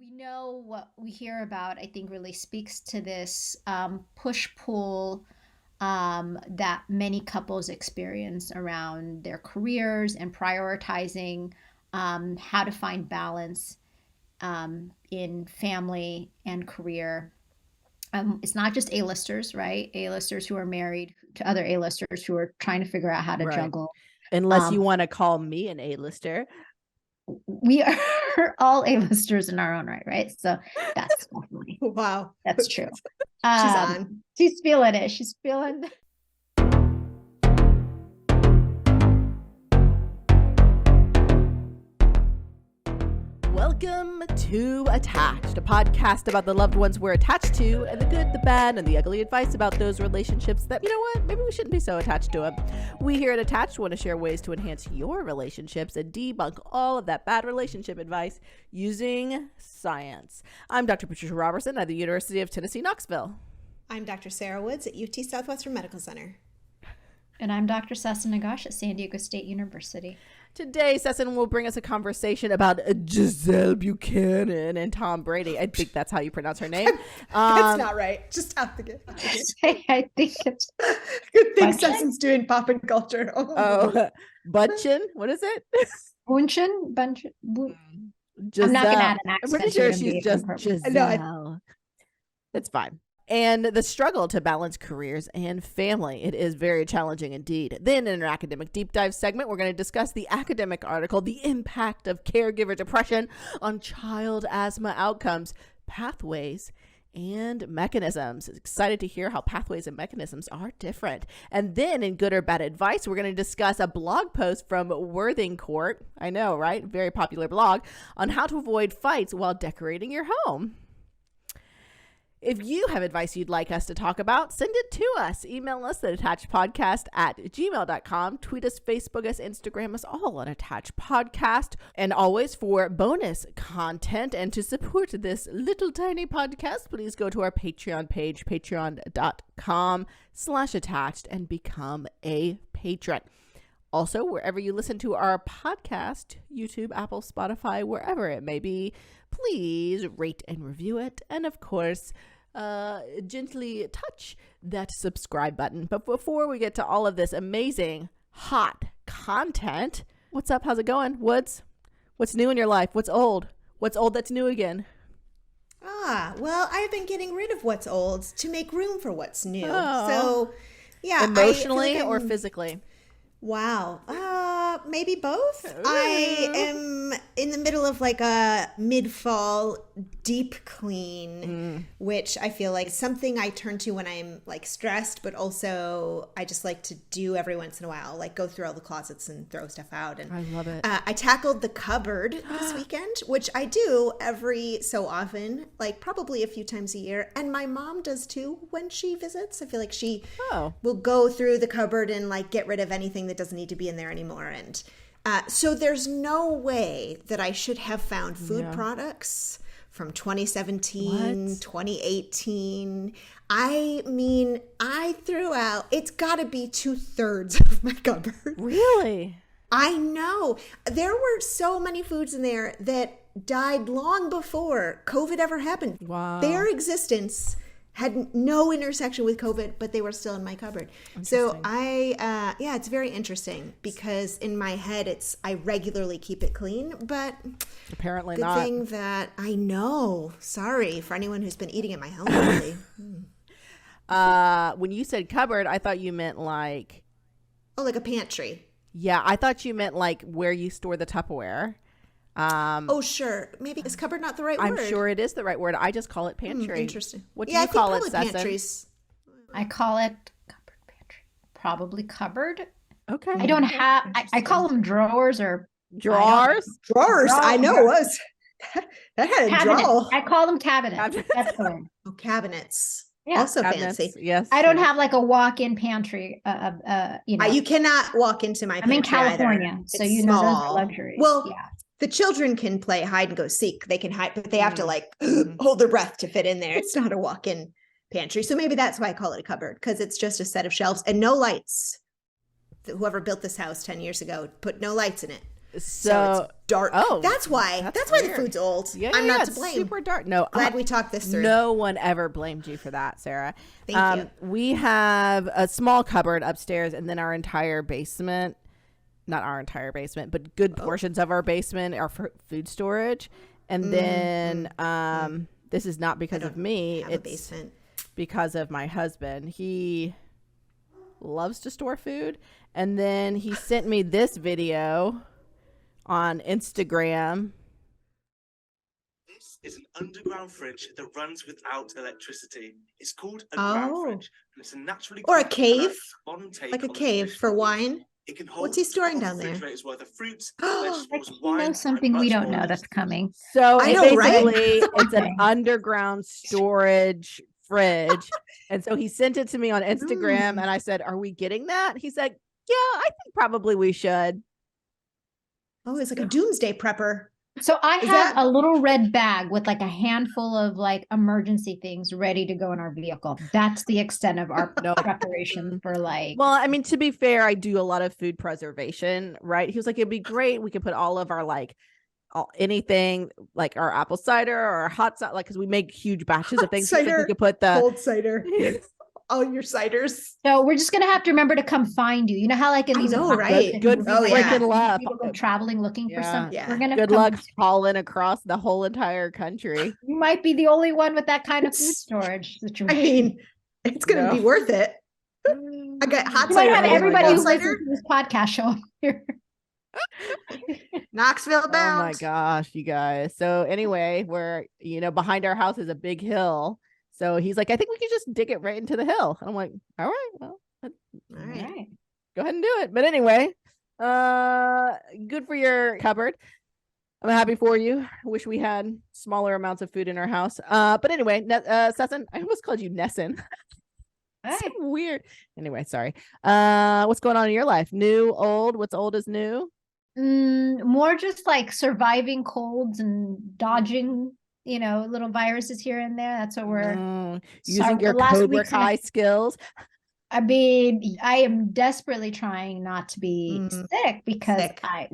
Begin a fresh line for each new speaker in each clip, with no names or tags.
We know what we hear about, I think, really speaks to this push-pull that many couples experience around their careers and prioritizing how to find balance in family and career. It's not just A-listers, right? A-listers who are married to other A-listers who are trying to figure out how to
Right.
juggle.
Unless you want to call me an A-lister.
We are all A-listers in our own right, right? So that's definitely
Wow.
That's true.
She's on.
She's feeling it. She's feeling.
Welcome to Attached, a podcast about the loved ones we're attached to and the good, the bad, and the ugly advice about those relationships that, you know what, maybe we shouldn't be so attached to them. We here at Attached want to share ways to enhance your relationships and debunk all of that bad relationship advice using science. I'm Dr. Patricia Robertson at the University of Tennessee, Knoxville.
I'm Dr. Sarah Woods at UT Southwestern Medical Center.
And I'm Dr. Sessa Nagash at San Diego State University.
Today, Sesson will bring us a conversation about Gisele Buchanan and Tom Brady. I think that's how you pronounce her name.
That's not right. Just out the gate.
I think it's
good thing Sesson's doing Poppin Culture.
Bundchen. What is it?
Bundchen.
Gisele.
I'm not going to add an accent.
I'm pretty sure she's just Gisele.
No,
It's fine. And the struggle to balance careers and family. It is very challenging indeed. Then in our academic deep dive segment, we're going to discuss the academic article, The Impact of Caregiver Depression on Child Asthma Outcomes, Pathways and Mechanisms. Excited to hear how pathways and mechanisms are different. And then in good or bad advice, we're going to discuss a blog post from Worthing Court. I know, right? Very popular blog on how to avoid fights while decorating your home. If you have advice you'd like us to talk about, send it to us. Email us at attachedpodcast@gmail.com. Tweet us, Facebook us, Instagram us, all at Attached Podcast. And always for bonus content and to support this little tiny podcast, please go to our Patreon page, patreon.com/attached, and become a patron. Also, wherever you listen to our podcast, YouTube, Apple, Spotify, wherever it may be, please rate and review it. And of course, gently touch that subscribe button. But before we get to all of this amazing, hot content, what's up? How's it going? Woods? What's new in your life? What's old? What's old that's new again?
Well, I've been getting rid of what's old to make room for what's new.
Oh.
So, yeah.
Emotionally or physically?
Wow. Maybe both. I am in the middle of like a mid-fall deep clean, which I feel like something I turn to when I'm like stressed, but also I just like to do every once in a while, like go through all the closets and throw stuff out. And
I love it.
I tackled the cupboard this weekend, which I do every so often, like probably a few times a year. And my mom does too when she visits. I feel like she will go through the cupboard and like get rid of anything that doesn't need to be in there anymore. And so there's no way that I should have found food products from 2017, 2018. I mean, I threw out, it's got to be 2/3 of my cupboard.
Really?
I know. There were so many foods in there that died long before COVID ever happened.
Wow.
Their existence had no intersection with COVID, but they were still in my cupboard. So it's very interesting because in my head, I regularly keep it clean, but
apparently
good
not.
thing that I know. Sorry for anyone who's been eating at my home lately.
When you said cupboard, I thought you meant like...
Oh, like a pantry.
Yeah, I thought you meant like where you store the Tupperware.
Sure. Maybe is cupboard not the right
I'm
word?
sure it is the right word. I just call it pantry.
Interesting.
What do you call it, Sesson?
Pantries.
I call it cupboard pantry. Probably cupboard.
Okay.
I don't have, I call them drawers or
drawers.
Drawers. I know it was. That had a
cabinets.
drawer.
I call them cabinets. That's the word.
Oh, cabinets.
Yeah.
Also
Cabinets,
fancy.
yes.
I don't have like a walk-in pantry.
You cannot walk into my pantry.
I'm in California,
either.
so
It's
you know those
small.
are luxuries.
Well,
yeah.
The children can play hide and go seek. They can hide, but they have to like hold their breath to fit in there. It's not a walk-in pantry. So maybe that's why I call it a cupboard, because it's just a set of shelves and no lights. Whoever built this house 10 years ago put no lights in it. So it's dark.
Oh,
that's why the food's old.
Yeah,
I'm not to
it's
blame.
super dark. No,
glad we talked this through.
No one ever blamed you for that, Sarah.
Thank you.
We have a small cupboard upstairs, and then our entire basement. Not our entire basement, but good portions of our basement are for food storage. And then this is not because of me.
It's a basement.
Because of my husband. He loves to store food. And then he sent me this video on Instagram.
This is an underground fridge that runs without electricity. It's called a ground fridge, and it's a naturally
or a cave,
like
a cave for wine.
It can hold
What's he storing down there?
Worth of fruits, vegetables, wine,
know something we don't know that's coming.
So
I know,
basically,
right?
it's an underground storage fridge. And so he sent it to me on Instagram, and I said, "Are we getting that?" He said, "Yeah, I think probably we should."
Oh, it's like a doomsday prepper.
So I have a little red bag with like a handful of like emergency things ready to go in our vehicle. That's the extent of our preparation for like.
Well, I mean, to be fair, I do a lot of food preservation, right? He was like, it'd be great. We could put all of our like anything like our apple cider or our hot cider, like, because we make huge batches of things.
Cider,
like we could put the
cold cider. All your ciders.
So we're just gonna have to remember to come find you. You know how like in these
right?
Good luck.
People go traveling looking for something.
Yeah.
We're gonna
good luck hauling across the whole entire country.
You might be the only one with that kind of food storage situation.
I mean, it's gonna be worth it. I got hot
you
cider.
might have everybody who
cider.
listens to this podcast show up here.
Knoxville bound.
Oh my gosh, you guys. So anyway, we're behind our house is a big hill. So he's like, I think we could just dig it right into the hill. And I'm like, all right, well,
all right.
Go ahead and do it. But anyway, good for your cupboard. I'm happy for you. Wish we had smaller amounts of food in our house. But anyway, Sesson, I almost called you Nesson. So weird. Anyway, sorry. What's going on in your life? New, old? What's old is new?
More just like surviving colds and dodging little viruses here and there. That's what we're
using your Cobra Kai skills.
I mean, I am desperately trying not to be sick because I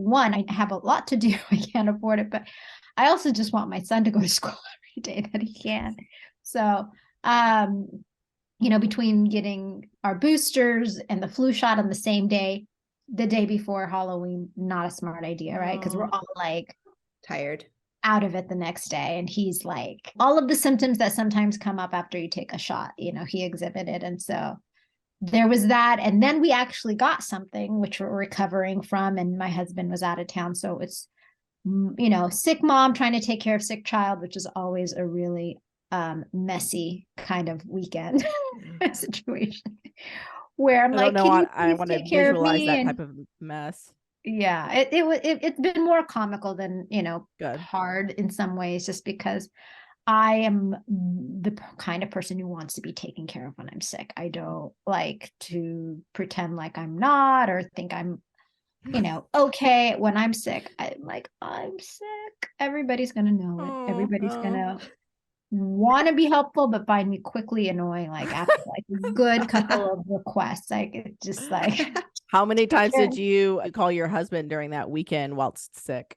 have a lot to do. I can't afford it, but I also just want my son to go to school every day that he can. So, between getting our boosters and the flu shot on the same day, the day before Halloween, not a smart idea, right? Because we're all like
tired
out of it the next day, and he's like all of the symptoms that sometimes come up after you take a shot, he exhibited. And so there was that, and then we actually got something which we're recovering from, and my husband was out of town, so it's sick mom trying to take care of sick child, which is always a really messy kind of weekend situation where I'm like,
I want to visualize that type of mess.
Yeah, it's been more comical than hard in some ways, just because I am the kind of person who wants to be taken care of when I'm sick. I don't like to pretend like I'm not or think I'm okay when I'm sick. I'm like, I'm sick. Everybody's gonna know it. Everybody's gonna want to be helpful, but find me quickly annoying. Like after like a good couple of requests, like it's just like.
How many times did you call your husband during that weekend whilst sick?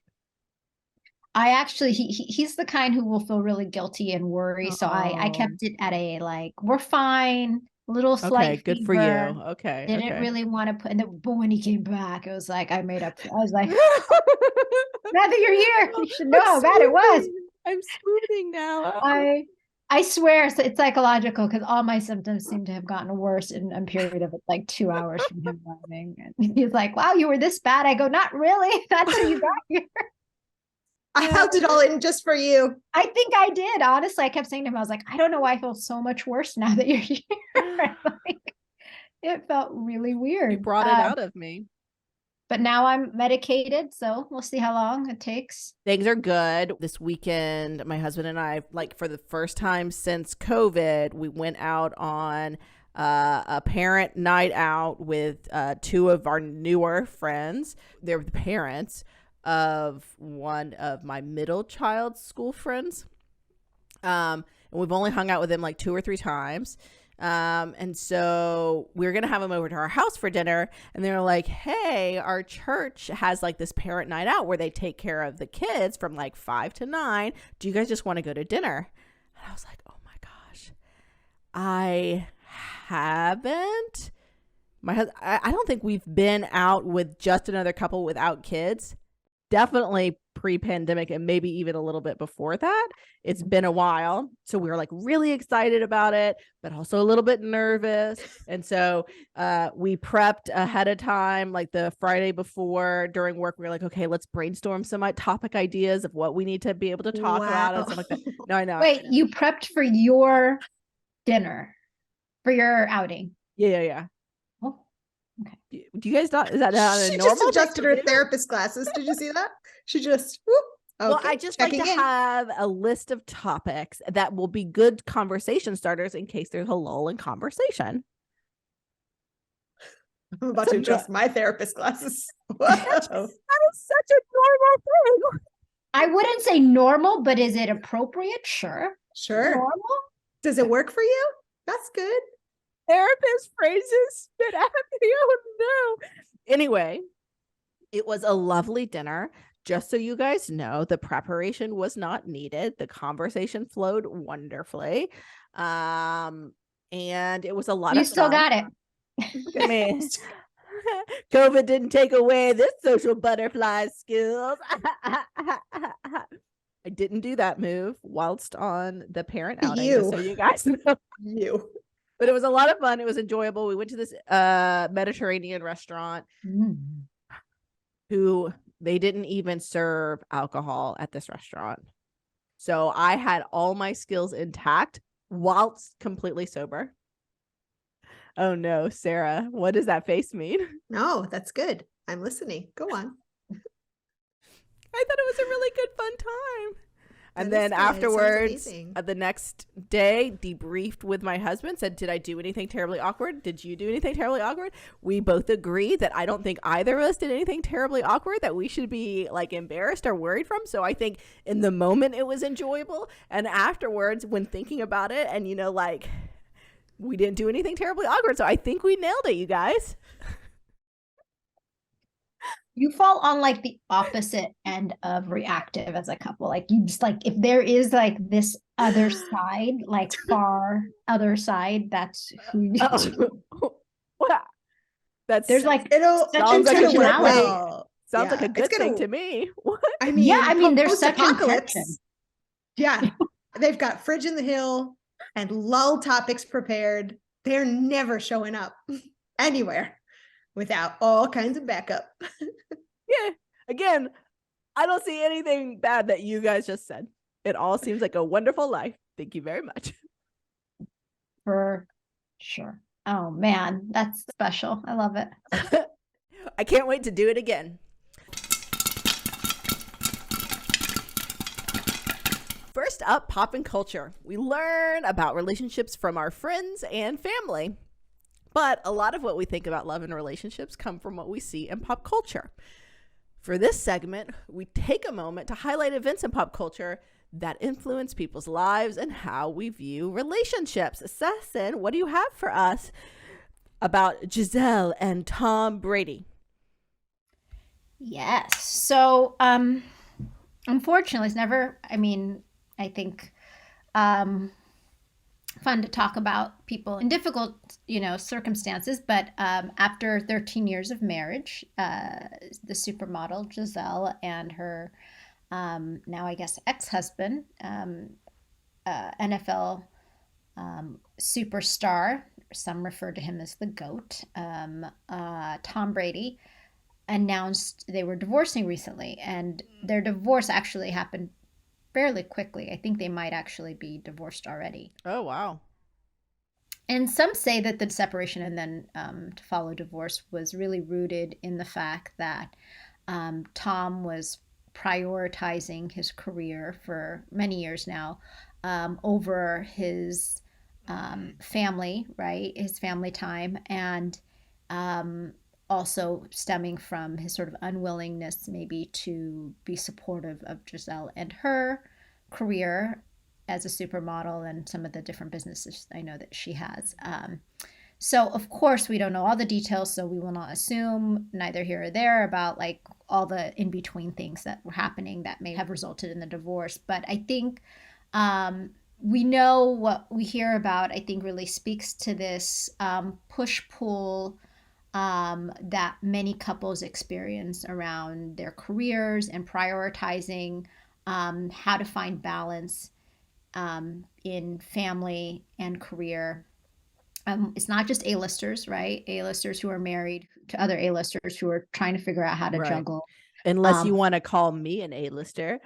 I actually, he's the kind who will feel really guilty and worry. So I kept it at a like, we're fine, little slight
good
fever.
For you. Okay.
Didn't really want to put, but when he came back, it was like, I was like, now that you're here, you should know how bad it was.
I'm smoothing now.
I swear it's psychological because all my symptoms seem to have gotten worse in a period of like 2 hours from him arriving. And he's like, wow, you were this bad. I go, not really. That's how you got here.
I held it all in just for you.
I think I did. Honestly, I kept saying to him, I was like, I don't know why I feel so much worse now that you're here. Like, it felt really weird.
You brought it out of me.
But now I'm medicated, so we'll see how long it takes.
Things are good. This weekend, my husband and I, like for the first time since COVID, we went out on a parent night out with two of our newer friends. They're the parents of one of my middle child's school friends. And we've only hung out with them like 2 or 3 times. And so we were going to have them over to our house for dinner. And they were like, hey, our church has like this parent night out where they take care of the kids from like 5 to 9. Do you guys just want to go to dinner? And I was like, oh my gosh, I haven't. I don't think we've been out with just another couple without kids. Definitely pre-pandemic and maybe even a little bit before that. It's been a while. So we were like really excited about it, but also a little bit nervous. And so we prepped ahead of time, like the Friday before during work. We were like, okay, let's brainstorm some topic ideas of what we need to be able to talk about and stuff like that. No, I know.
Wait, you prepped for your dinner, for your outing?
Yeah.
Oh, okay.
Do you guys not? Is that not a normal?
She just adjusted her therapist glasses. Did you see that? She just. Whoop. Okay.
Well, I just like to have a list of topics that will be good conversation starters in case there's a lull in conversation.
I'm about to adjust my therapist glasses.
That is such a normal thing.
I wouldn't say normal, but is it appropriate? Sure.
Normal? Does it work for you? That's good.
Therapist phrases spit at me. Oh no. Anyway, it was a lovely dinner. Just so you guys know, the preparation was not needed. The conversation flowed wonderfully. And it was a lot of fun.
You still got it.
Look at me. COVID didn't take away this social butterfly skills. I didn't do that move whilst on the parent outing, just so you guys know. But it was a lot of fun. It was enjoyable. We went to this Mediterranean restaurant who they didn't even serve alcohol at this restaurant. So I had all my skills intact whilst completely sober. Oh no, Sarah, what does that face mean?
No, that's good. I'm listening. Go on.
I thought it was a really good fun time. And then afterwards, the next day, debriefed with my husband, said, did I do anything terribly awkward? Did you do anything terribly awkward? We both agreed that I don't think either of us did anything terribly awkward that we should be like embarrassed or worried from. So I think in the moment it was enjoyable. And afterwards, when thinking about it and, you know, like we didn't do anything terribly awkward. So I think we nailed it, you guys.
You fall on like the opposite end of reactive as a couple. Like you just like, if there is like this other side, like far other side, that's who you
What?
There's like
it'll
such intentionality.
Sounds like a good thing to me. What?
I mean,
there's such intention.
Yeah. They've got fridge in the hill and lull topics prepared. They're never showing up anywhere without all kinds of backup.
Yeah. Again, I don't see anything bad that you guys just said. It all seems like a wonderful life. Thank you very much.
For sure. Oh man, that's special. I love it.
I can't wait to do it again. First up, Poppin Culture. We learn about relationships from our friends and family. But a lot of what we think about love and relationships come from what we see in pop culture. For this segment, we take a moment to highlight events in pop culture that influence people's lives and how we view relationships. Sesson, what do you have for us about Gisele and Tom Brady?
Yes. So, unfortunately, it's never, I think, fun to talk about people in difficult, circumstances. But after 13 years of marriage, the supermodel Gisele and her now, I guess, ex-husband, NFL superstar, some refer to him as the GOAT, Tom Brady, announced they were divorcing recently. And their divorce actually happened fairly quickly. I think they might actually be divorced already.
Oh, wow.
And some say that the separation and then to follow divorce was really rooted in the fact that Tom was prioritizing his career for many years now over his family, right? His family time, and also stemming from his sort of unwillingness maybe to be supportive of Gisele and her career as a supermodel and some of the different businesses I know that she has. So of course we don't know all the details, so we will not assume neither here or there about like all the in between things that were happening that may have resulted in the divorce. But I think we know what we hear about, I think really speaks to this push pull that many couples experience around their careers and prioritizing how to find balance in family and career. It's not just A-listers, right? A-listers who are married to other A-listers who are trying to figure out how to
Right.
juggle.
Unless you want to call me an A-lister.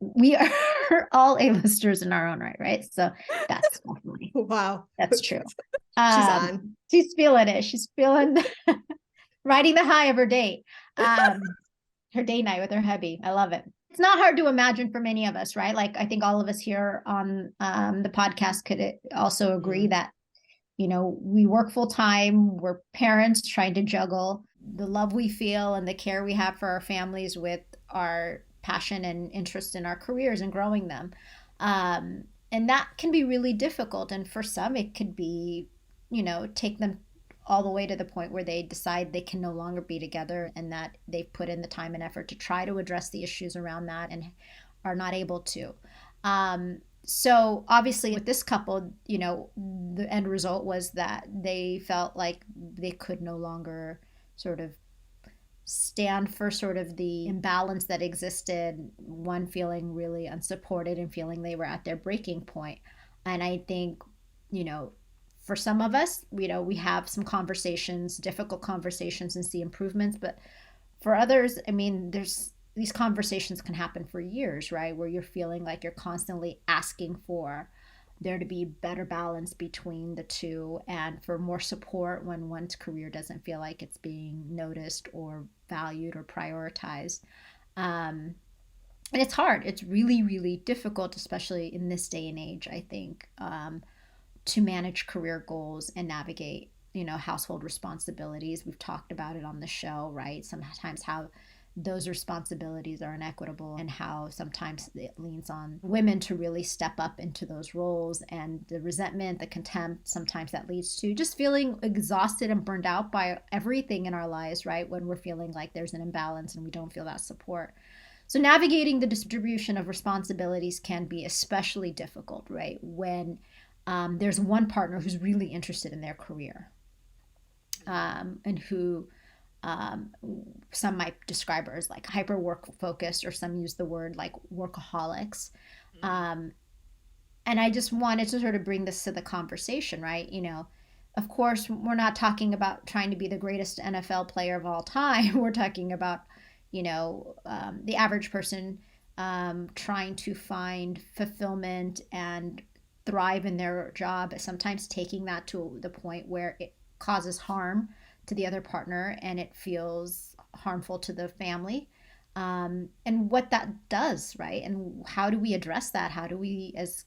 We are all A-listers in our own right, right? So that's definitely that's true.
She's on.
She's feeling it. She's feeling riding the high of her date. Her date night with her hubby. I love it. It's not hard to imagine for many of us, right? Like I think all of us here on the podcast could also agree that we work full time, we're parents trying to juggle the love we feel and the care we have for our families with our passion and interest in our careers and growing them. And that can be really difficult. And for some, it could be, take them all the way to the point where they decide they can no longer be together and that they've put in the time and effort to try to address the issues around that and are not able to. So obviously with this couple, the end result was that they felt like they could no longer sort of stand for sort of the imbalance that existed, one feeling really unsupported and feeling they were at their breaking point. And I think, for some of us, we have some conversations, difficult conversations, and see improvements. But for others, I mean, these conversations can happen for years, right? Where you're feeling like you're constantly asking for there to be better balance between the two and for more support when one's career doesn't feel like it's being noticed or valued or prioritized. And it's hard. It's really, really difficult, especially in this day and age, I think, to manage career goals and navigate, household responsibilities. We've talked about it on the show, right? Sometimes how those responsibilities are inequitable and how sometimes it leans on women to really step up into those roles, and the resentment, the contempt, sometimes that leads to just feeling exhausted and burned out by everything in our lives, right? When we're feeling like there's an imbalance and we don't feel that support. So navigating the distribution of responsibilities can be especially difficult, right? When there's one partner who's really interested in their career and who some might describe her as like hyper work focused, or some use the word like workaholics. And I just wanted to sort of bring this to the conversation, right? Of course, we're not talking about trying to be the greatest NFL player of all time. We're talking about, the average person trying to find fulfillment and thrive in their job, sometimes taking that to the point where it causes harm to the other partner and it feels harmful to the family, and what that does, right? And how do we address that? How do we as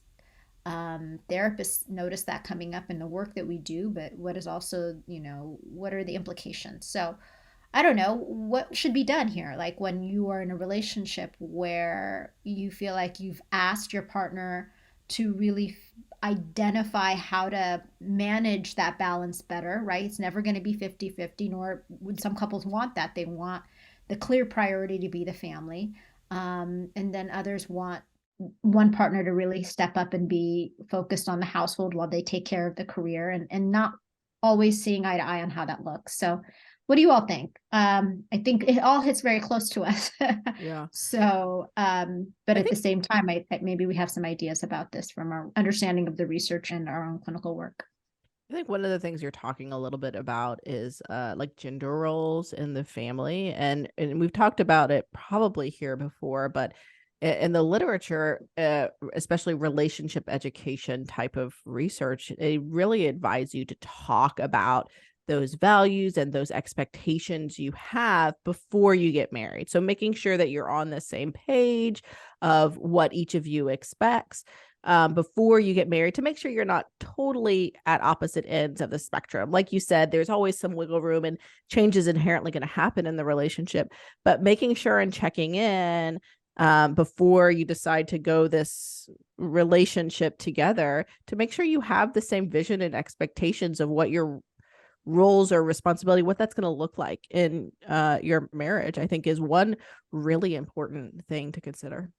therapists notice that coming up in the work that we do, but what is also, what are the implications? So I don't know what should be done here. Like when you are in a relationship where you feel like you've asked your partner to really identify how to manage that balance better, right? It's never going to be 50-50, nor would some couples want that. They want the clear priority to be the family. And then others want one partner to really step up and be focused on the household while they take care of the career, and not always seeing eye to eye on how that looks. So what do you all think? I think it all hits very close to us.
Yeah.
So, but at the same time, maybe we have some ideas about this from our understanding of the research and our own clinical work.
I think one of the things you're talking a little bit about is like gender roles in the family. And we've talked about it probably here before, but in the literature, especially relationship education type of research, they really advise you to talk about those values and those expectations you have before you get married. So making sure that you're on the same page of what each of you expects before you get married, to make sure you're not totally at opposite ends of the spectrum. Like you said, there's always some wiggle room and change is inherently going to happen in the relationship, but making sure and checking in before you decide to go this relationship together, to make sure you have the same vision and expectations of what your roles or responsibility, what that's going to look like in your marriage, I think is one really important thing to consider.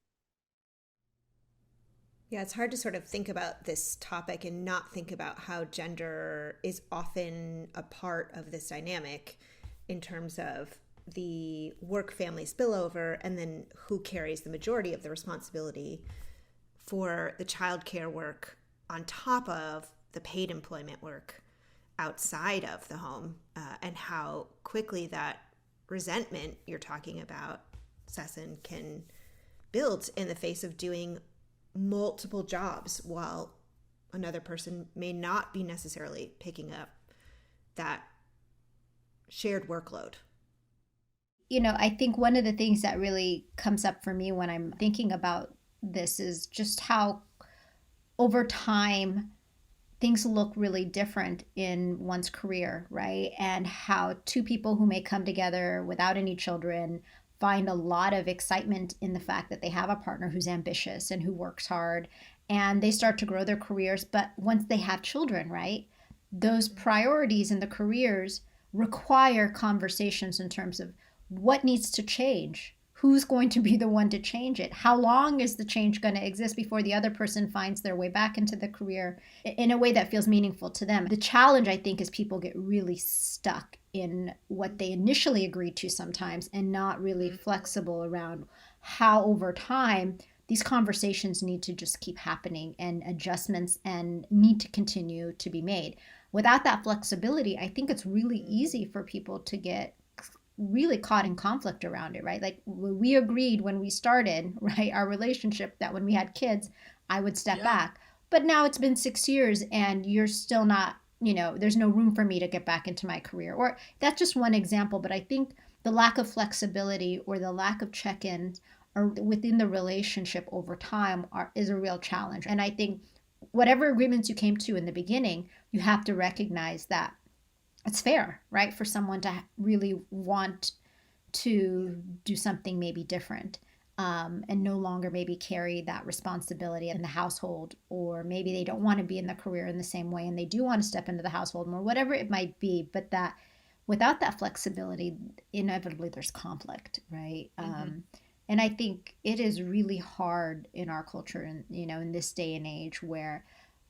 Yeah, it's hard to sort of think about this topic and not think about how gender is often a part of this dynamic in terms of the work family spillover and then who carries the majority of the responsibility for the childcare work on top of the paid employment work outside of the home, and how quickly that resentment you're talking about, Sesson, can build in the face of doing multiple jobs while another person may not be necessarily picking up that shared workload.
I think one of the things that really comes up for me when I'm thinking about this is just how over time things look really different in one's career, right? And how two people who may come together without any children find a lot of excitement in the fact that they have a partner who's ambitious and who works hard, and they start to grow their careers. But once they have children, right, those priorities in the careers require conversations in terms of what needs to change. Who's going to be the one to change it? How long is the change going to exist before the other person finds their way back into the career in a way that feels meaningful to them? The challenge, I think, is people get really stuck in what they initially agreed to sometimes and not really flexible around how over time these conversations need to just keep happening and adjustments and need to continue to be made. Without that flexibility, I think it's really easy for people to get really caught in conflict around it, right? Like we agreed when we started, right, our relationship that when we had kids, I would step back. But now it's been 6 years and you're still not, there's no room for me to get back into my career. Or that's just one example. But I think the lack of flexibility or the lack of check-ins or within the relationship over time is a real challenge. And I think whatever agreements you came to in the beginning, you have to recognize that it's fair, right, for someone to really want to do something maybe different, and no longer maybe carry that responsibility in the household, or maybe they don't want to be in the career in the same way and they do want to step into the household more, whatever it might be. But that without that flexibility, inevitably there's conflict, right? And I think it is really hard in our culture and, in this day and age where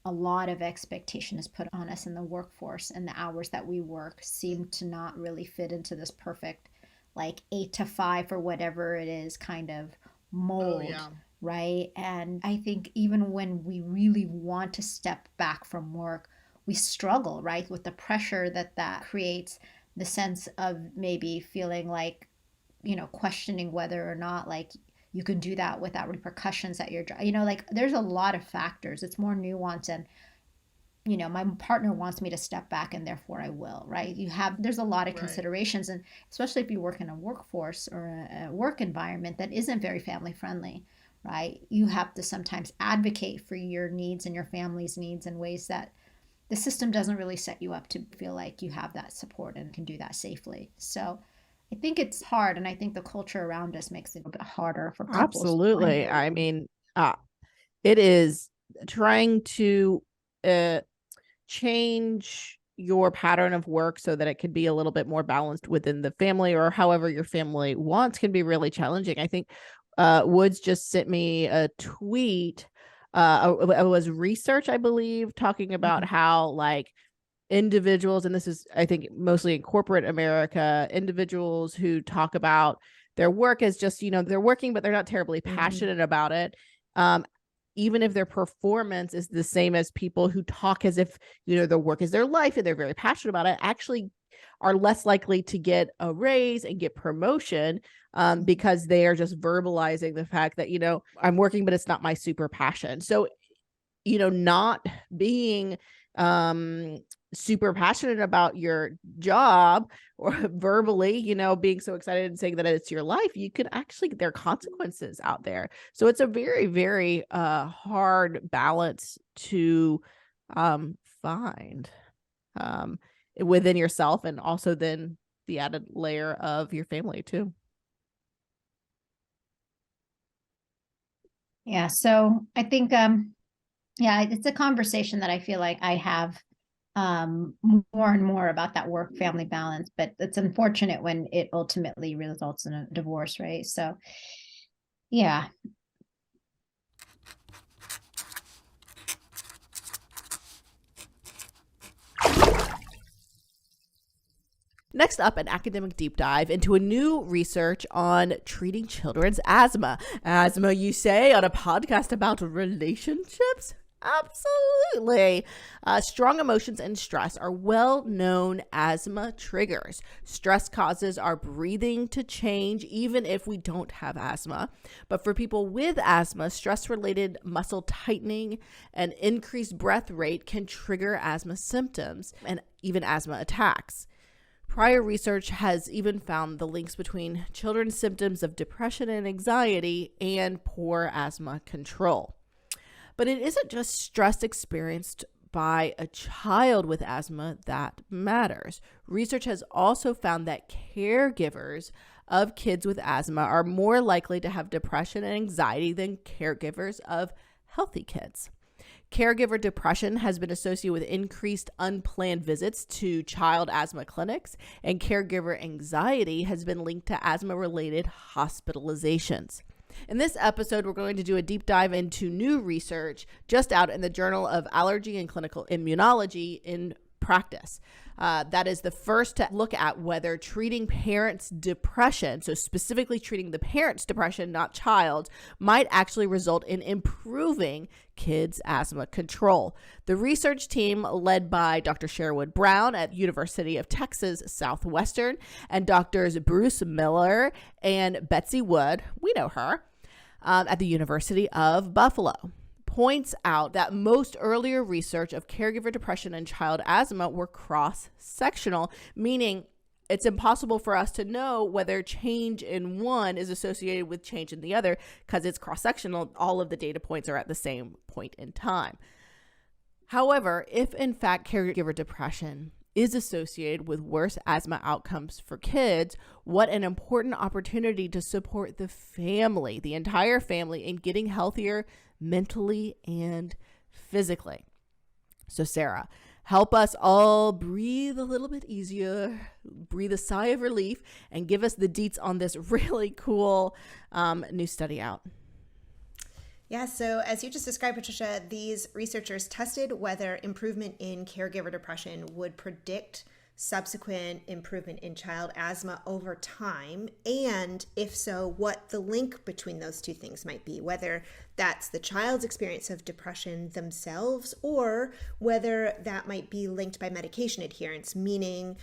a lot of expectation is put on us in the workforce, and the hours that we work seem to not really fit into this perfect, like 8 to 5 or whatever it is kind of mold, right? And I think even when we really want to step back from work, we struggle, right, with the pressure that creates, the sense of maybe feeling like, questioning whether or not like you can do that without repercussions at your job. Like there's a lot of factors. It's more nuanced, and my partner wants me to step back and therefore I will, right? There's a lot of considerations, and especially if you work in a workforce or a work environment that isn't very family friendly, right? You have to sometimes advocate for your needs and your family's needs in ways that the system doesn't really set you up to feel like you have that support and can do that safely. So I think it's hard, and I think the culture around us makes it a bit harder for couples.
Absolutely. I mean, it is trying to change your pattern of work so that it can be a little bit more balanced within the family or however your family wants can be really challenging. I think Woods just sent me a tweet. It was research, I believe, talking about how like individuals, and this is, I think, mostly in corporate America, individuals who talk about their work as just, they're working, but they're not terribly passionate about it. Even if their performance is the same as people who talk as if, their work is their life and they're very passionate about it, actually are less likely to get a raise and get promotion, because they are just verbalizing the fact that, I'm working, but it's not my super passion. So, not being super passionate about your job or verbally, being so excited and saying that it's your life, you could actually, there are consequences out there. So it's a very, very hard balance to find within yourself, and also then the added layer of your family too.
Yeah. So I think, yeah, it's a conversation that I feel like I have more and more about that work family balance, but it's unfortunate when it ultimately results in a divorce, right? So, yeah.
Next up, an academic deep dive into a new research on treating children's asthma. Asthma, you say, on a podcast about relationships? Absolutely. Strong emotions and stress are well-known asthma triggers. Stress causes our breathing to change even if we don't have asthma. But for people with asthma, stress-related muscle tightening and increased breath rate can trigger asthma symptoms and even asthma attacks. Prior research has even found the links between children's symptoms of depression and anxiety and poor asthma control. But it isn't just stress experienced by a child with asthma that matters. Research has also found that caregivers of kids with asthma are more likely to have depression and anxiety than caregivers of healthy kids. Caregiver depression has been associated with increased unplanned visits to child asthma clinics, and caregiver anxiety has been linked to asthma-related hospitalizations. In this episode, we're going to do a deep dive into new research just out in the Journal of Allergy and Clinical Immunology in Practice. That is the first to look at whether treating parents' depression, so specifically treating the parents' depression, not child, might actually result in improving kids' asthma control. The research team, led by Dr. Sherwood Brown at University of Texas Southwestern and Drs. Bruce Miller and Betsy Wood, we know her, at the University of Buffalo, points out that most earlier research of caregiver depression and child asthma were cross-sectional, meaning it's impossible for us to know whether change in one is associated with change in the other because it's cross-sectional. All of the data points are at the same point in time. However, if in fact caregiver depression is associated with worse asthma outcomes for kids, what an important opportunity to support the family, the entire family, in getting healthier mentally and physically. So Sarah, help us all breathe a little bit easier, breathe a sigh of relief, and give us the deets on this really cool new study out.
Yeah, so as you just described, Patricia, these researchers tested whether improvement in caregiver depression would predict subsequent improvement in child asthma over time, and if so, what the link between those two things might be, whether that's the child's experience of depression themselves or whether that might be linked by medication adherence, meaning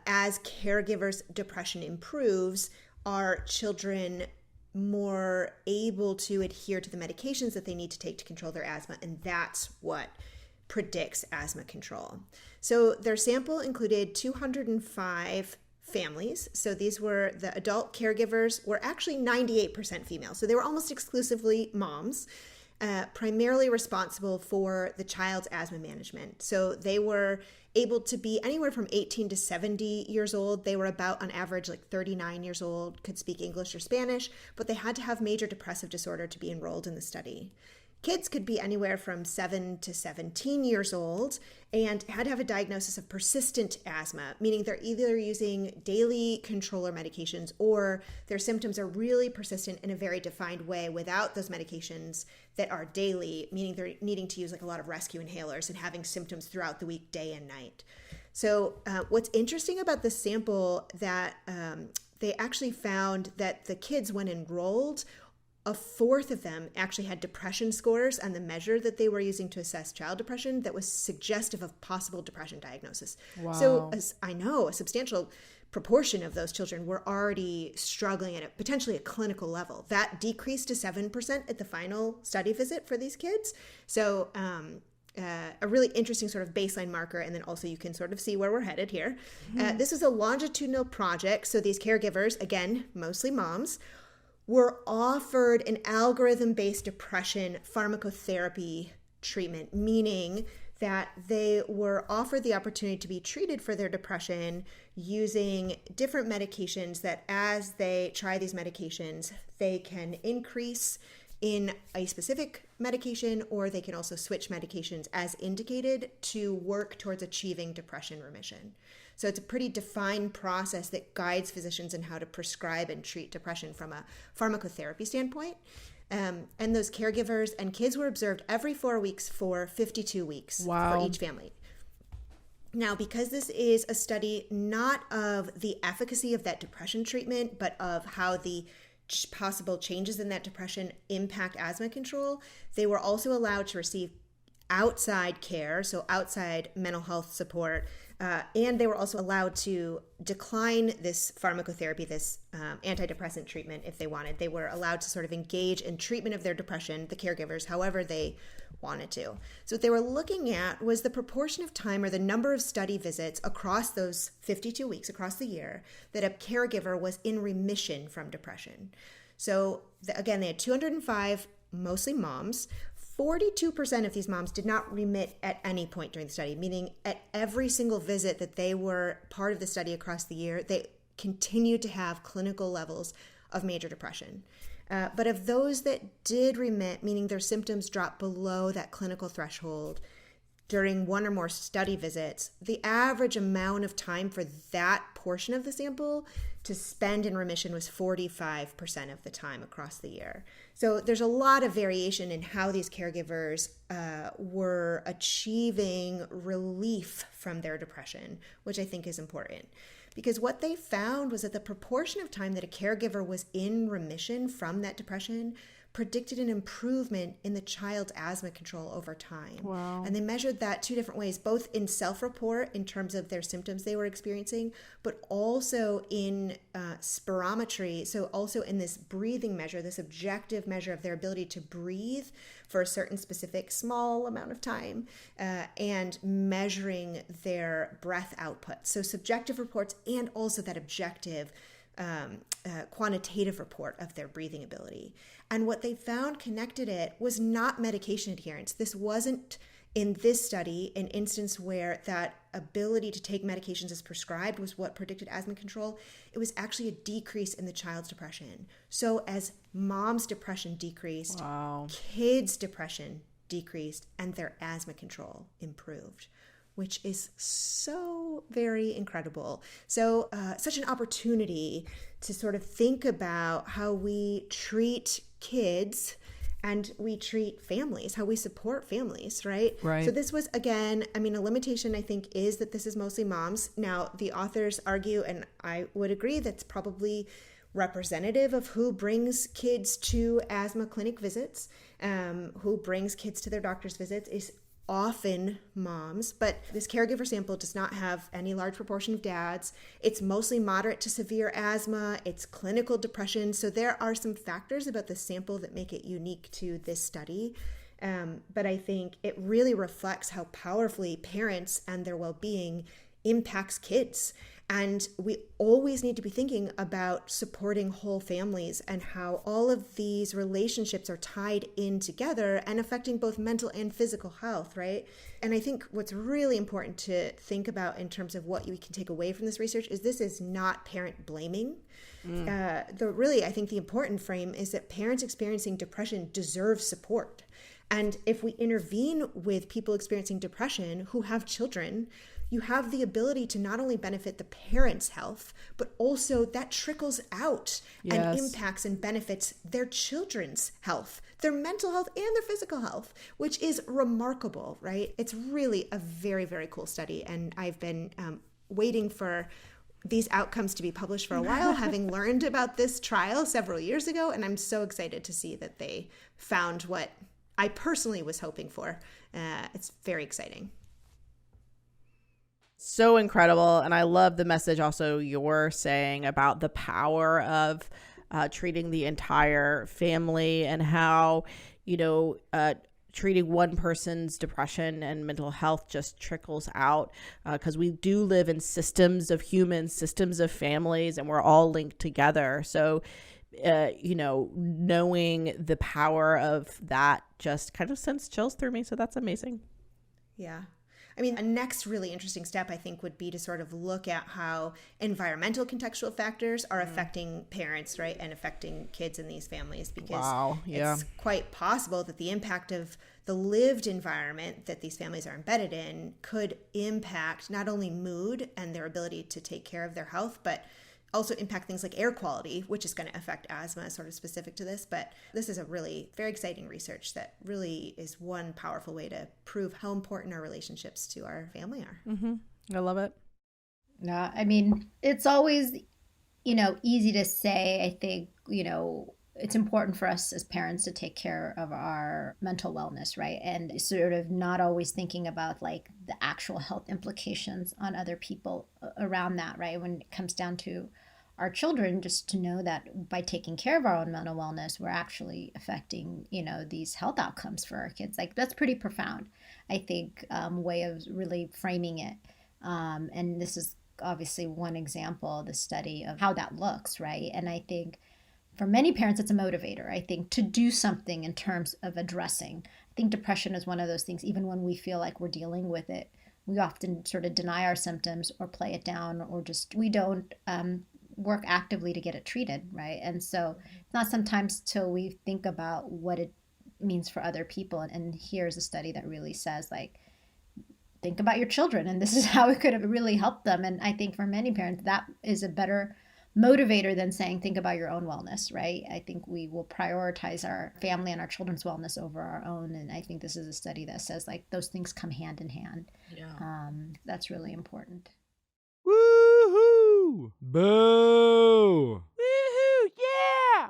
as caregivers' depression improves, are children more able to adhere to the medications that they need to take to control their asthma, and that's what predicts asthma control. So their sample included 205 families. So these were the adult caregivers were actually 98% female. So they were almost exclusively moms, primarily responsible for the child's asthma management. So they were able to be anywhere from 18 to 70 years old. They were about on average like 39 years old, could speak English or Spanish, but they had to have major depressive disorder to be enrolled in the study. Kids could be anywhere from 7 to 17 years old and had to have a diagnosis of persistent asthma, meaning they're either using daily controller medications or their symptoms are really persistent in a very defined way without those medications that are daily, meaning they're needing to use like a lot of rescue inhalers and having symptoms throughout the week, day and night. So what's interesting about this sample that they actually found that the kids, when enrolled, a fourth of them actually had depression scores on the measure that they were using to assess child depression that was suggestive of possible depression diagnosis. Wow. So I know a substantial proportion of those children were already struggling at potentially a clinical level. That decreased to 7% at the final study visit for these kids. So a really interesting sort of baseline marker, and then also you can sort of see where we're headed here. This is a longitudinal project. So these caregivers, again, mostly moms, were offered an algorithm-based depression pharmacotherapy treatment, meaning that they were offered the opportunity to be treated for their depression using different medications that as they try these medications, they can increase in a specific medication, or they can also switch medications as indicated to work towards achieving depression remission. So it's a pretty defined process that guides physicians in how to prescribe and treat depression from a pharmacotherapy standpoint. And those caregivers and kids were observed every 4 weeks for 52 weeks for each family. Now, because this is a study not of the efficacy of that depression treatment, but of how the possible changes in that depression impact asthma control, they were also allowed to receive outside care, so outside mental health support, and they were also allowed to decline this pharmacotherapy, this antidepressant treatment if they wanted. They were allowed to sort of engage in treatment of their depression, the caregivers, however they wanted to. So what they were looking at was the proportion of time or the number of study visits across those 52 weeks, across the year, that a caregiver was in remission from depression. So again, they had 205, mostly moms. 42% of these moms did not remit at any point during the study, meaning at every single visit that they were part of the study across the year, they continued to have clinical levels of major depression. But of those that did remit, meaning their symptoms dropped below that clinical threshold during one or more study visits, the average amount of time for that portion of the sample to spend in remission was 45% of the time across the year. So there's a lot of variation in how these caregivers were achieving relief from their depression, which I think is important. Because what they found was that the proportion of time that a caregiver was in remission from that depression predicted an improvement in the child's asthma control over time.
Wow.
And they measured that two different ways, both in self-report in terms of their symptoms they were experiencing, but also in spirometry, so also in this breathing measure, this objective measure of their ability to breathe for a certain specific small amount of time, and measuring their breath output. So subjective reports and also that objective quantitative report of their breathing ability. And what they found connected it was not medication adherence. This wasn't, in this study, an instance where that ability to take medications as prescribed was what predicted asthma control. It was actually a decrease in the child's depression. So as mom's depression decreased, kids' depression decreased, and their asthma control improved, which is so very incredible. So such an opportunity to sort of think about how we treat kids and we treat families, how we support families, right?
Right.
So this was, again, I mean, a limitation, I think, is that this is mostly moms. Now, the authors argue, and I would agree, that's probably representative of who brings kids to asthma clinic visits, who brings kids to their doctor's visits is often moms, but this caregiver sample does not have any large proportion of dads. It's mostly moderate to severe asthma. It's clinical depression. So there are some factors about the sample that make it unique to this study. But I think it really reflects how powerfully parents and their well-being impacts kids. And we always need to be thinking about supporting whole families and how all of these relationships are tied in together and affecting both mental and physical health, right? And I think what's really important to think about in terms of what we can take away from this research is this is not parent blaming. I think the important frame is that parents experiencing depression deserve support. And if we intervene with people experiencing depression who have children, you have the ability to not only benefit the parents' health, but also that trickles out and impacts and benefits their children's health, their mental health and their physical health, which is remarkable, right? It's really a very, very cool study. And I've been waiting for these outcomes to be published for a while, having learned about this trial several years ago. And I'm so excited to see that they found what I personally was hoping for. It's very exciting.
So incredible. And I love the message also you're saying about the power of treating the entire family and how, treating one person's depression and mental health just trickles out, because we do live in systems of humans, systems of families, and we're all linked together. So, knowing the power of that just kind of sends chills through me. So that's amazing.
Yeah. I mean, a next really interesting step, I think, would be to sort of look at how environmental contextual factors are affecting parents, right, and affecting kids in these families, because it's quite possible that the impact of the lived environment that these families are embedded in could impact not only mood and their ability to take care of their health, but also impact things like air quality, which is going to affect asthma, sort of specific to this. But this is a really very exciting research that really is one powerful way to prove how important our relationships to our family are.
Mm-hmm. I love it.
Yeah, I mean, it's always, easy to say. I think, it's important for us as parents to take care of our mental wellness, right? And sort of not always thinking about like the actual health implications on other people around that, right? When it comes down to our children, just to know that by taking care of our own mental wellness, we're actually affecting, these health outcomes for our kids. Like that's pretty profound, I think, way of really framing it. And this is obviously one example, the study of how that looks, right? And I think for many parents, it's a motivator, I think, to do something in terms of addressing. I think depression is one of those things, even when we feel like we're dealing with it, we often sort of deny our symptoms or play it down, or just we don't work actively to get it treated, right? And so it's not sometimes till we think about what it means for other people. And here's a study that really says, like, think about your children, and this is how it could have really helped them. And I think for many parents, that is a better motivator than saying, think about your own wellness, right? I think we will prioritize our family and our children's wellness over our own. And I think this is a study that says like those things come hand in hand. Yeah. That's really important.
Woohoo! Boo!
Woohoo! Yeah!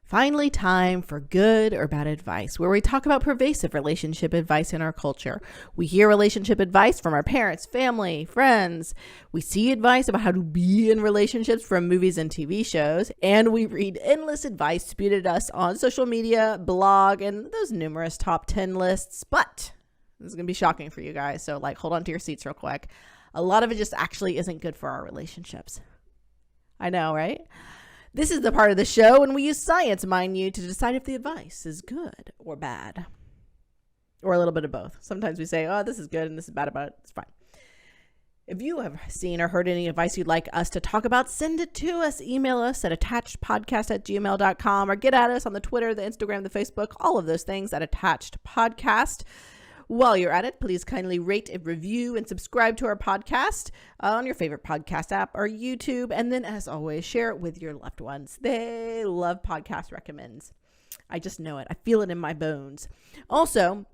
Finally, time for good or bad advice, where we talk about pervasive relationship advice in our culture. We hear relationship advice from our parents, family, friends. We see advice about how to be in relationships from movies and TV shows. And we read endless advice spewed at us on social media, blog, and those numerous top 10 lists. But this is going to be shocking for you guys, so like hold on to your seats real quick. A lot of it just actually isn't good for our relationships. I know, right? This is the part of the show when we use science, mind you, to decide if the advice is good or bad. Or a little bit of both. Sometimes we say, oh, this is good and this is bad about it. It's fine. If you have seen or heard any advice you'd like us to talk about, send it to us. Email us at attachedpodcast@gmail.com, or get at us on the Twitter, the Instagram, the Facebook, all of those things at Attached Podcast. While you're at it, please kindly rate and review and subscribe to our podcast on your favorite podcast app or YouTube. And then, as always, share it with your loved ones. They love podcast recommends. I just know it. I feel it in my bones. Also,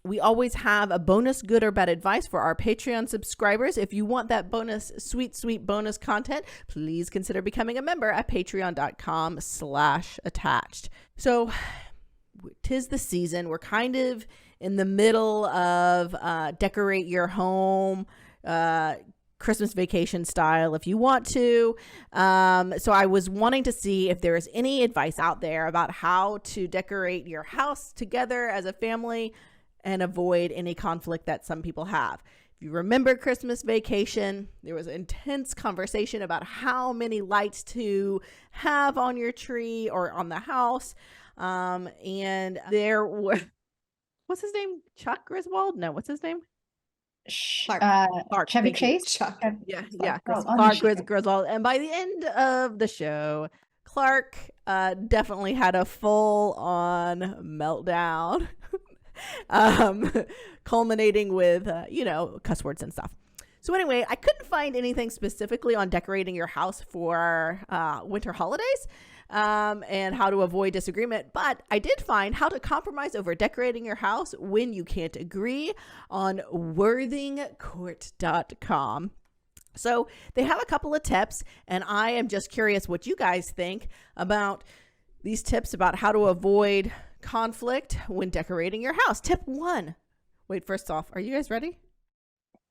we always have a bonus good or bad advice for our Patreon subscribers. If you want that bonus, sweet, sweet bonus content, please consider becoming a member at patreon.com/attached. So, 'tis the season. We're kind of in the middle of decorate your home, Christmas vacation style if you want to. So I was wanting to see if there is any advice out there about how to decorate your house together as a family and avoid any conflict that some people have. If you remember Christmas Vacation, there was an intense conversation about how many lights to have on your tree or on the house. And there were... What's his name? Chuck Griswold? No, what's his name?
Clark.
Chevy Chase?
Chuck.
Yeah. Clark Griswold. And by the end of the show, Clark definitely had a full-on meltdown, culminating with, cuss words and stuff. So anyway, I couldn't find anything specifically on decorating your house for winter holidays. And how to avoid disagreement. But I did find how to compromise over decorating your house when you can't agree on worthingcourt.com. So they have a couple of tips, and I am just curious what you guys think about these tips about how to avoid conflict when decorating your house. Tip 1. Wait, first off, are you guys ready?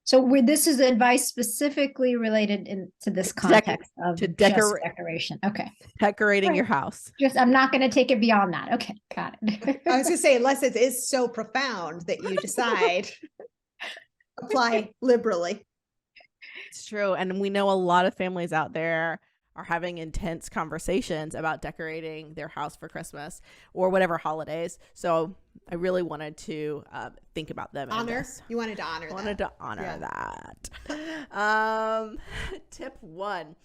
So this is advice specifically related to this context of just decoration. Okay.
Decorating your house.
I'm not going to take it beyond that. Okay. Got it.
I was going to say, unless it is so profound that you decide apply liberally.
It's true. And we know a lot of families out there are having intense conversations about decorating their house for Christmas or whatever holidays. So I really wanted to think about them.
You wanted to honor that.
Wanted to honor that. Tip 1.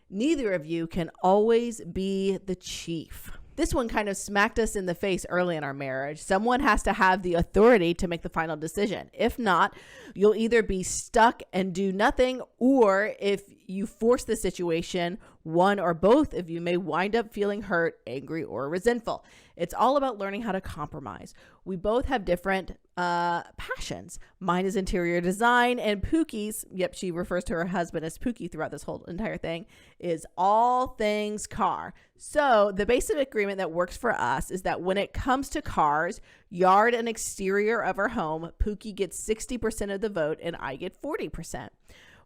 Neither of you can always be the chief. This one kind of smacked us in the face early in our marriage. Someone has to have the authority to make the final decision. If not, you'll either be stuck and do nothing, or if you force the situation, one or both of you may wind up feeling hurt, angry, or resentful. It's all about learning how to compromise. We both have different passions. Mine is interior design, and Pookie's, yep, she refers to her husband as Pookie throughout this whole entire thing, is all things car. So the basic agreement that works for us is that when it comes to cars, yard and exterior of our home, Pookie gets 60% of the vote and I get 40%.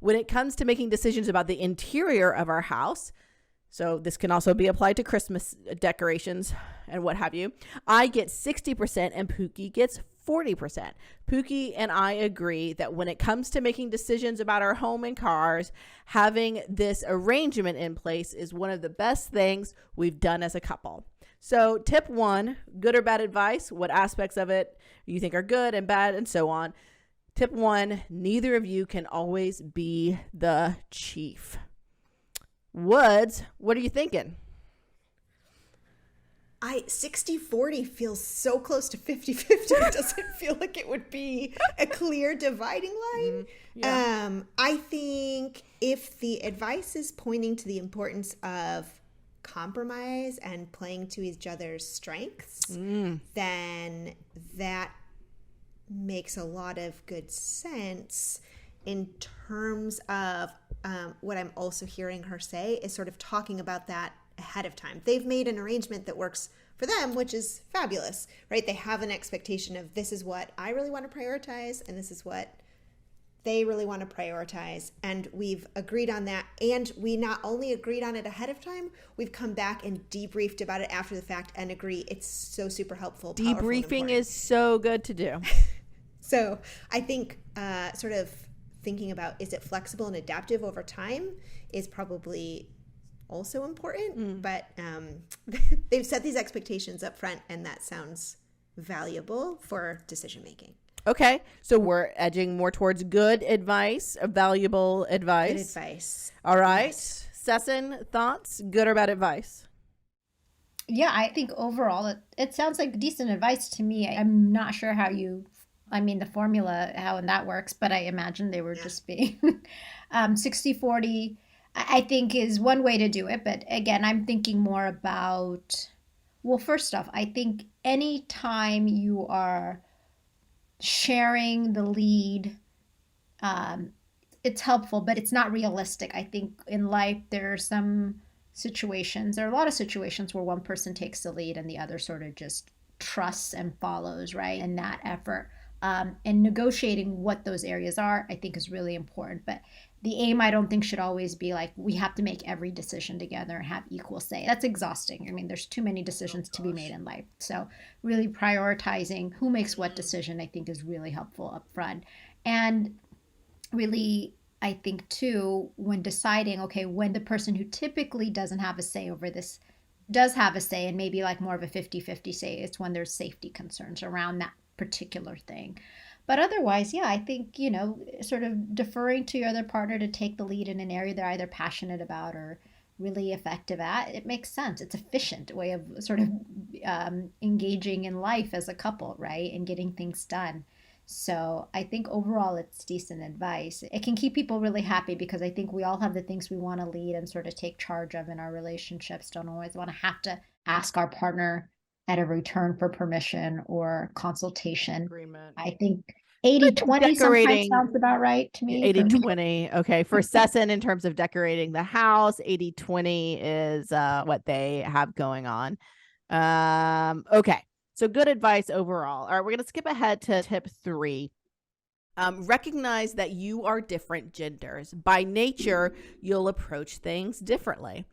When it comes to making decisions about the interior of our house, so this can also be applied to Christmas decorations and what have you, I get 60% and Pookie gets 40%. Pookie and I agree that when it comes to making decisions about our home and cars, having this arrangement in place is one of the best things we've done as a couple. So tip 1, good or bad advice, what aspects of it you think are good and bad and so on. Tip 1, neither of you can always be the chief. Woods, what are you thinking?
60-40 feels so close to 50-50. It doesn't feel like it would be a clear dividing line. Yeah. I think if the advice is pointing to the importance of compromise and playing to each other's strengths, then that makes a lot of good sense. In terms of what I'm also hearing her say is sort of talking about that ahead of time. They've made an arrangement that works for them, which is fabulous, right? They have an expectation of this is what I really want to prioritize and this is what they really want to prioritize. And we've agreed on that. And we not only agreed on it ahead of time, we've come back and debriefed about it after the fact and agree. It's so super helpful.
Debriefing is so good to do.
So I think sort of thinking about, is it flexible and adaptive over time is probably also important, but they've set these expectations up front, and that sounds valuable for decision making.
Okay, so we're edging more towards good advice, valuable advice.
Good advice.
All right.
Yes.
Sesson, thoughts? Good or bad advice?
Yeah, I think overall it sounds like decent advice to me. I'm not sure how the formula, how that works, but I imagine they were just being 60-40. I think is one way to do it. But again, I'm thinking more about, well, first off, I think anytime you are sharing the lead, it's helpful, but it's not realistic. I think in life, there are a lot of situations where one person takes the lead and the other sort of just trusts and follows, right? And that effort. And negotiating what those areas are, I think is really important. But the aim, I don't think, should always be like, we have to make every decision together and have equal say. That's exhausting. I mean, there's too many decisions to be made in life. So really prioritizing who makes what decision, I think, is really helpful up front. And really, I think, too, when deciding, okay, when the person who typically doesn't have a say over this does have a say, and maybe like more of a 50-50 say, it's when there's safety concerns around that particular thing. But otherwise, yeah, I think, sort of deferring to your other partner to take the lead in an area they're either passionate about or really effective at, it makes sense. It's an efficient way of sort of engaging in life as a couple, right? And getting things done. So I think overall it's decent advice. It can keep people really happy because I think we all have the things we want to lead and sort of take charge of in our relationships. Don't always want to have to ask our partner at a return for permission or consultation.
Agreement.
I think 80-20 sometimes sounds about right to me.
80-20. Okay. For Sesson, in terms of decorating the house, 80-20 is what they have going on. Okay. So good advice overall. All right. We're going to skip ahead to tip 3. Recognize that you are different genders. By nature, you'll approach things differently.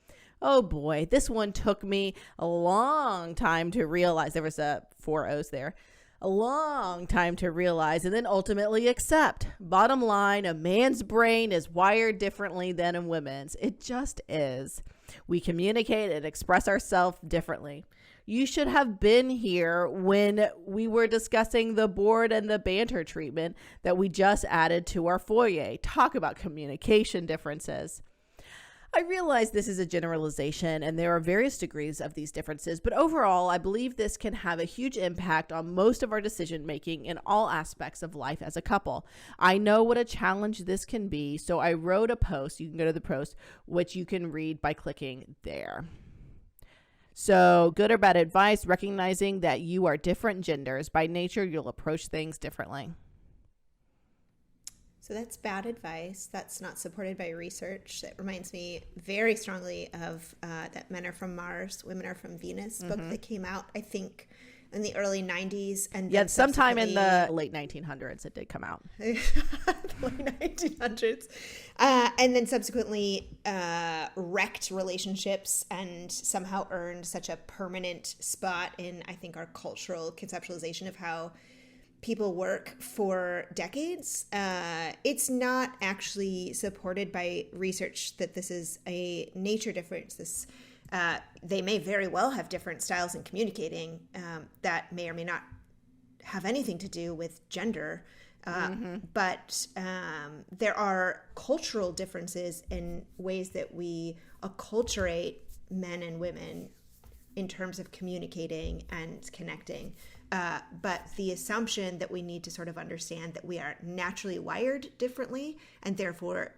Oh boy, this one took me a long time to realize. There was 4 O's there. A long time to realize and then ultimately accept. Bottom line, a man's brain is wired differently than a woman's. It just is. We communicate and express ourselves differently. You should have been here when we were discussing the board and the banter treatment that we just added to our foyer. Talk about communication differences. I realize this is a generalization and there are various degrees of these differences, but overall, I believe this can have a huge impact on most of our decision making in all aspects of life as a couple. I know what a challenge this can be, so I wrote a post. You can go to the post, which you can read by clicking there. So, good or bad advice, recognizing that you are different genders. By nature, you'll approach things differently.
So that's bad advice. That's not supported by research. That reminds me very strongly of that Men Are From Mars, Women Are From Venus book that came out, I think, in the early 90s. And
yeah, sometime in the late 1900s it did come out.
Late 1900s. And then subsequently wrecked relationships and somehow earned such a permanent spot in, I think, our cultural conceptualization of how people work for decades. It's not actually supported by research that this is a nature difference. They may very well have different styles in communicating that may or may not have anything to do with gender. But there are cultural differences in ways that we acculturate men and women in terms of communicating and connecting. But the assumption that we need to sort of understand that we are naturally wired differently and therefore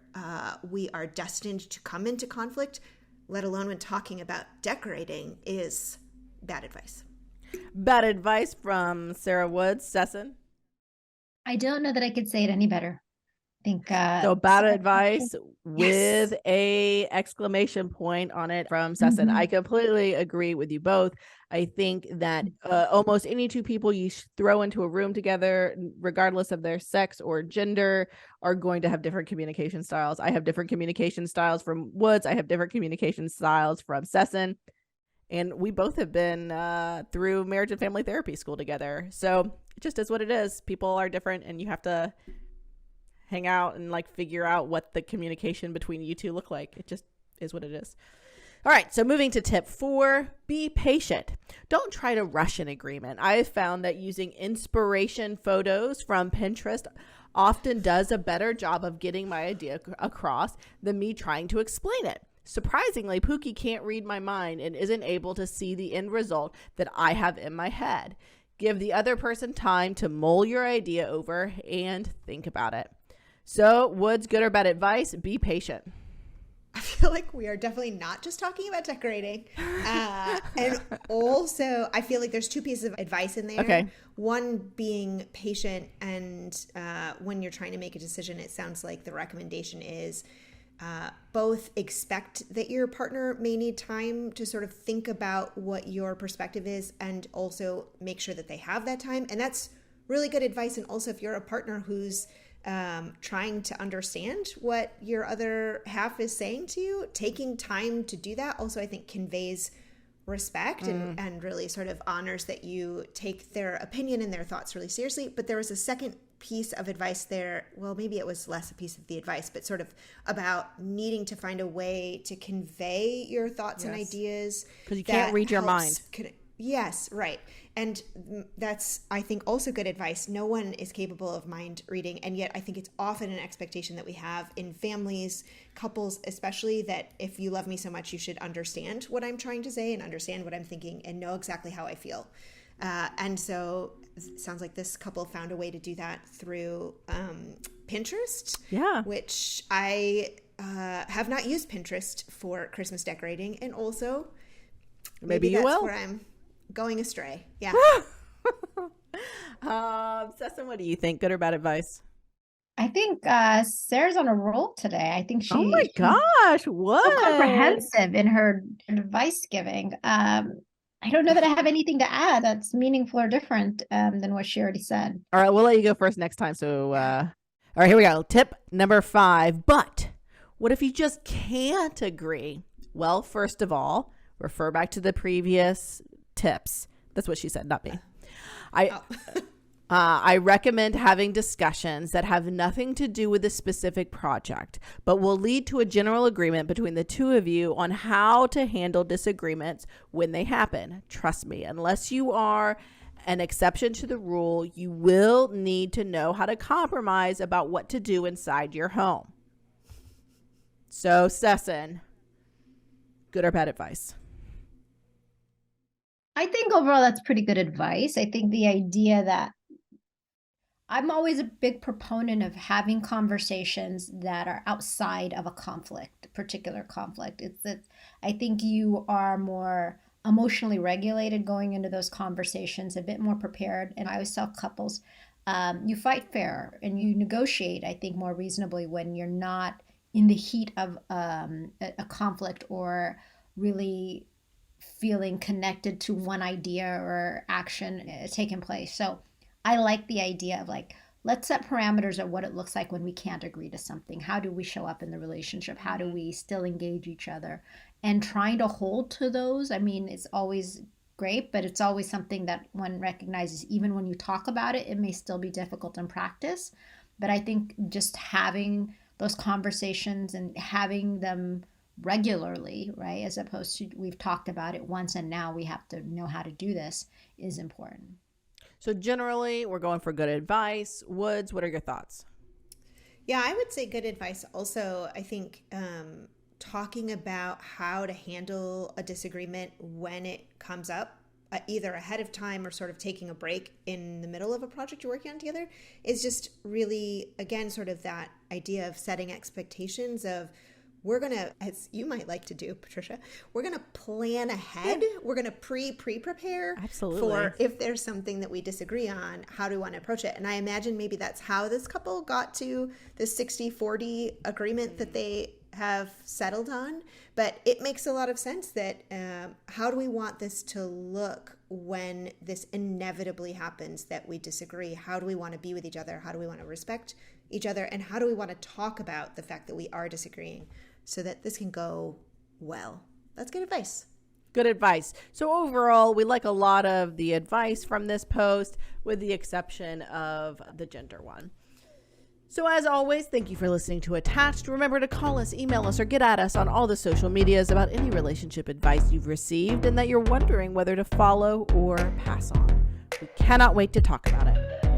we are destined to come into conflict, let alone when talking about decorating, is bad advice.
Bad advice from Sarah Woods. Sesson?
I don't know that I could say it any better. I think
so bad advice with a exclamation point on it from Sesson. I completely agree with you both. I think that almost any two people you throw into a room together, regardless of their sex or gender, are going to have different communication styles. I have different communication styles from Woods. I have different communication styles from Sesson. And we both have been through marriage and family therapy school together. So it just is what it is. People are different and you have to hang out and like figure out what the communication between you two look like. It just is what it is. All right, so moving to tip 4, be patient. Don't try to rush an agreement. I have found that using inspiration photos from Pinterest often does a better job of getting my idea across than me trying to explain it. Surprisingly, Pookie can't read my mind and isn't able to see the end result that I have in my head. Give the other person time to mull your idea over and think about it. So, Woods, good or bad advice? Be patient.
I feel like we are definitely not just talking about decorating. And also, I feel like there's 2 pieces of advice in there.
Okay.
One being patient, and when you're trying to make a decision, it sounds like the recommendation is both expect that your partner may need time to sort of think about what your perspective is, and also make sure that they have that time. And that's really good advice. And also, if you're a partner who's trying to understand what your other half is saying to you, taking time to do that also, I think, conveys respect and really sort of honors that you take their opinion and their thoughts really seriously. But there was a second piece of advice there. Well, maybe it was less a piece of the advice, but sort of about needing to find a way to convey your thoughts and ideas.
Because you can't read your mind.
Yes, right. And that's, I think, also good advice. No one is capable of mind reading. And yet I think it's often an expectation that we have in families, couples especially, that if you love me so much, you should understand what I'm trying to say and understand what I'm thinking and know exactly how I feel. And so it sounds like this couple found a way to do that through Pinterest, which I have not used Pinterest for Christmas decorating. And also,
maybe you
that's
will.
Where I'm going astray. Yeah.
Sesson, what do you think? Good or bad advice?
I think Sarah's on a roll today. I think
oh my gosh, what?
So comprehensive in her advice giving. I don't know that I have anything to add that's meaningful or different than what she already said.
All right, we'll let you go first next time. So, all right, here we go. Tip number 5. But what if you just can't agree? Well, first of all, refer back to the previous tips. That's what she said, not me. I recommend having discussions that have nothing to do with a specific project, but will lead to a general agreement between the two of you on how to handle disagreements when they happen. Trust me, unless you are an exception to the rule, you will need to know how to compromise about what to do inside your home. So, Sesson, good or bad advice?
I think overall that's pretty good advice. I think the idea that I'm always a big proponent of having conversations that are outside of a conflict, a particular conflict. It's that I think you are more emotionally regulated going into those conversations, a bit more prepared. And I always tell couples, you fight fair and you negotiate, I think, more reasonably when you're not in the heat of a conflict or really feeling connected to one idea or action taking place. So I like the idea of like, let's set parameters of what it looks like when we can't agree to something. How do we show up in the relationship? How do we still engage each other? And trying to hold to those, I mean, it's always great, but it's always something that one recognizes, even when you talk about it, it may still be difficult in practice. But I think just having those conversations and having them regularly, right, as opposed to we've talked about it once and now we have to know how to do this, is important.
So generally, we're going for good advice. Woods, what are your thoughts?
Yeah, I would say good advice. Also, I think talking about how to handle a disagreement when it comes up, either ahead of time or sort of taking a break in the middle of a project you're working on together, is just really, again, sort of that idea of setting expectations of, we're going to, as you might like to do, Patricia, we're going to plan ahead. Yeah. We're going to pre-prepare.
Absolutely.
For if there's something that we disagree on, how do we want to approach it? And I imagine maybe that's how this couple got to the 60-40 agreement that they have settled on. But it makes a lot of sense that how do we want this to look when this inevitably happens that we disagree? How do we want to be with each other? How do we want to respect each other? And how do we want to talk about the fact that we are disagreeing so that this can go well? That's good advice.
Good advice. So overall, we like a lot of the advice from this post, with the exception of the gender one. So as always, thank you for listening to Attached. Remember to call us, email us, or get at us on all the social medias about any relationship advice you've received and that you're wondering whether to follow or pass on. We cannot wait to talk about it.